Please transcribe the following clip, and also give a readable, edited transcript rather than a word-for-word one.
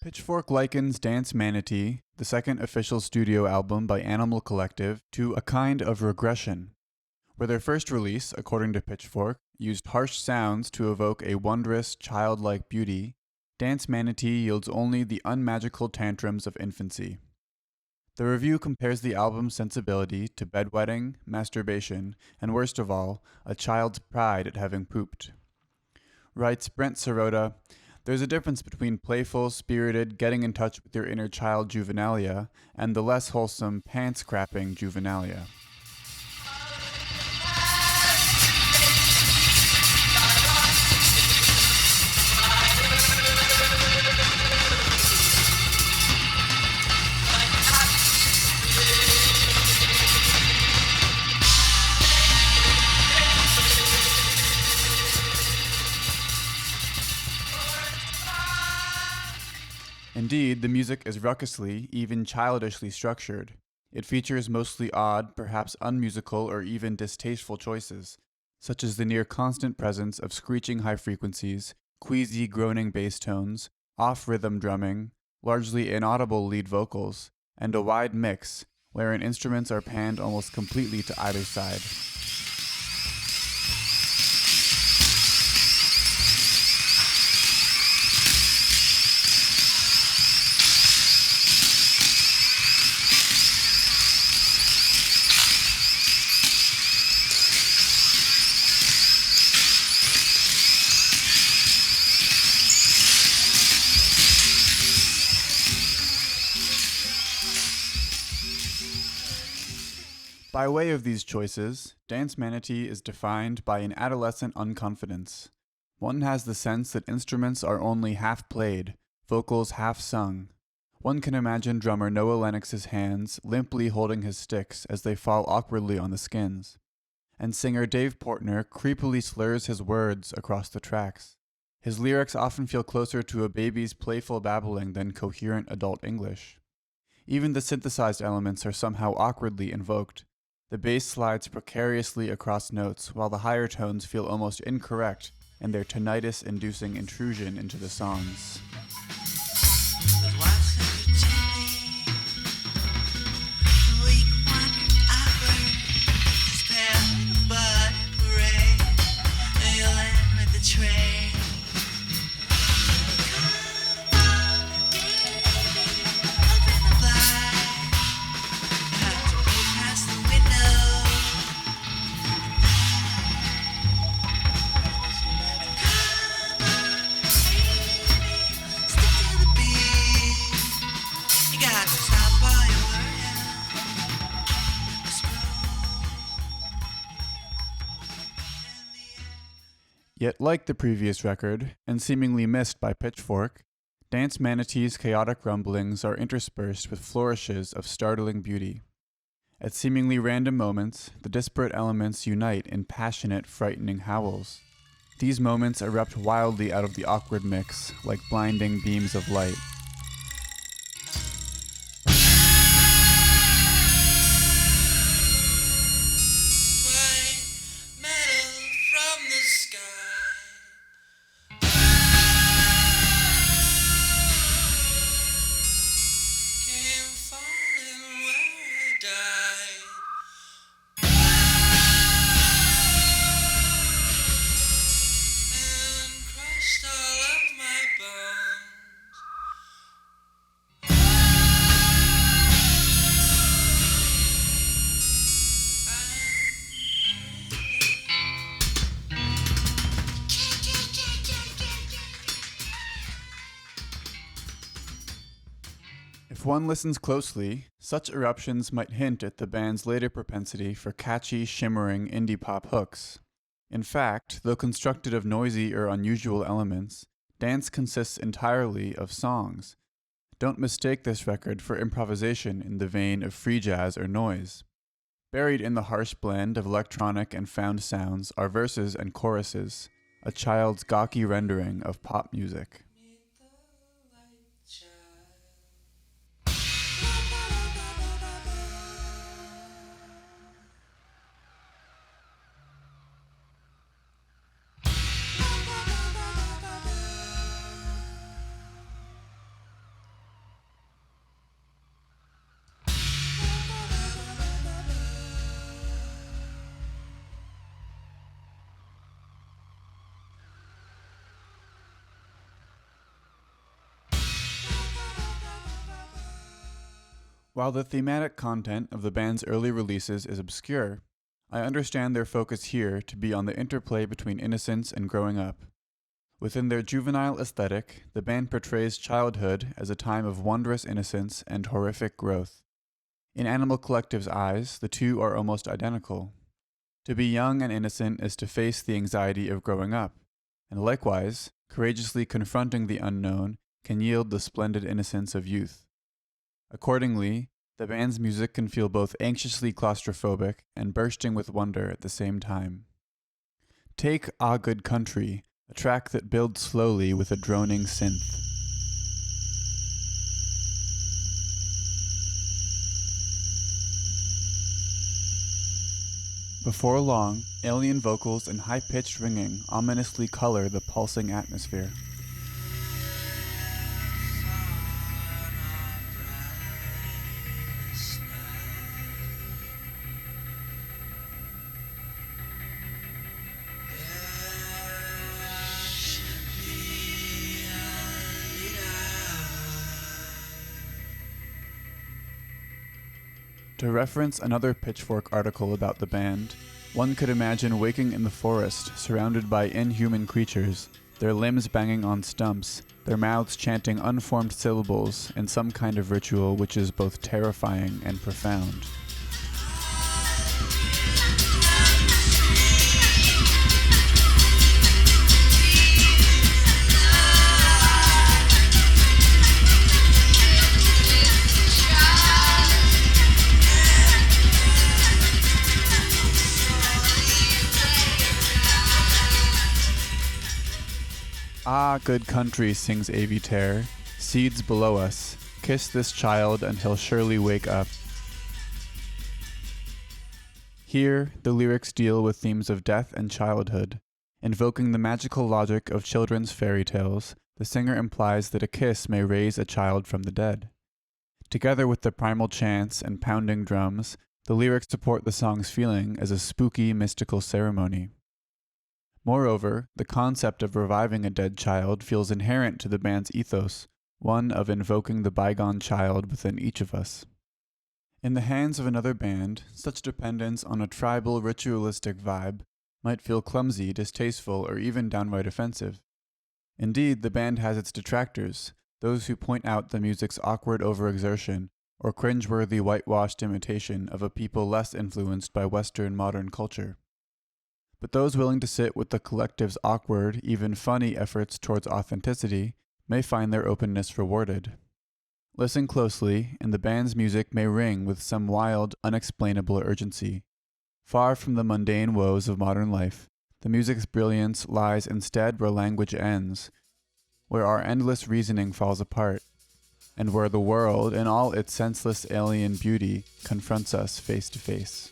Pitchfork likens Danse Manatee, the second official studio album by Animal Collective, to a kind of regression. Where their first release, according to Pitchfork, used harsh sounds to evoke a wondrous, childlike beauty, Danse Manatee yields only the unmagical tantrums of infancy. The review compares the album's sensibility to bedwetting, masturbation, and worst of all, a child's pride at having pooped. Writes Brent Sirota, "There's a difference between playful, spirited, getting in touch with your inner child juvenilia and the less wholesome, pants-crapping juvenilia." Indeed, the music is raucously, even childishly structured. It features mostly odd, perhaps unmusical or even distasteful choices, such as the near-constant presence of screeching high frequencies, queasy groaning bass tones, off-rhythm drumming, largely inaudible lead vocals, and a wide mix, wherein instruments are panned almost completely to either side. By way of these choices, Danse Manatee is defined by an adolescent unconfidence. One has the sense that instruments are only half played, vocals half sung. One can imagine drummer Noah Lennox's hands limply holding his sticks as they fall awkwardly on the skins. And singer Dave Portner creepily slurs his words across the tracks. His lyrics often feel closer to a baby's playful babbling than coherent adult English. Even the synthesized elements are somehow awkwardly invoked. The bass slides precariously across notes, while the higher tones feel almost incorrect in their tinnitus-inducing intrusion into the songs. Yet like the previous record, and seemingly missed by Pitchfork, Danse Manatee's chaotic rumblings are interspersed with flourishes of startling beauty. At seemingly random moments, the disparate elements unite in passionate, frightening howls. These moments erupt wildly out of the awkward mix, like blinding beams of light. If one listens closely, such eruptions might hint at the band's later propensity for catchy, shimmering indie pop hooks. In fact, though constructed of noisy or unusual elements, Danse consists entirely of songs. Don't mistake this record for improvisation in the vein of free jazz or noise. Buried in the harsh blend of electronic and found sounds are verses and choruses, a child's gawky rendering of pop music. While the thematic content of the band's early releases is obscure, I understand their focus here to be on the interplay between innocence and growing up. Within their juvenile aesthetic, the band portrays childhood as a time of wondrous innocence and horrific growth. In Animal Collective's eyes, the two are almost identical. To be young and innocent is to face the anxiety of growing up, and likewise, courageously confronting the unknown can yield the splendid innocence of youth. Accordingly, the band's music can feel both anxiously claustrophobic and bursting with wonder at the same time. Take Ah Good Country, a track that builds slowly with a droning synth. Before long, alien vocals and high-pitched ringing ominously color the pulsing atmosphere. To reference another Pitchfork article about the band, one could imagine waking in the forest surrounded by inhuman creatures, their limbs banging on stumps, their mouths chanting unformed syllables in some kind of ritual which is both terrifying and profound. Ah, good country, sings Avi Terre, seeds below us, kiss this child and he'll surely wake up. Here, the lyrics deal with themes of death and childhood. Invoking the magical logic of children's fairy tales, the singer implies that a kiss may raise a child from the dead. Together with the primal chants and pounding drums, the lyrics support the song's feeling as a spooky, mystical ceremony. Moreover, the concept of reviving a dead child feels inherent to the band's ethos, one of invoking the bygone child within each of us. In the hands of another band, such dependence on a tribal, ritualistic vibe might feel clumsy, distasteful, or even downright offensive. Indeed, the band has its detractors, those who point out the music's awkward overexertion or cringeworthy whitewashed imitation of a people less influenced by Western modern culture. But those willing to sit with the collective's awkward, even funny efforts towards authenticity may find their openness rewarded. Listen closely, and the band's music may ring with some wild, unexplainable urgency. Far from the mundane woes of modern life, the music's brilliance lies instead where language ends, where our endless reasoning falls apart, and where the world, in all its senseless alien beauty, confronts us face to face.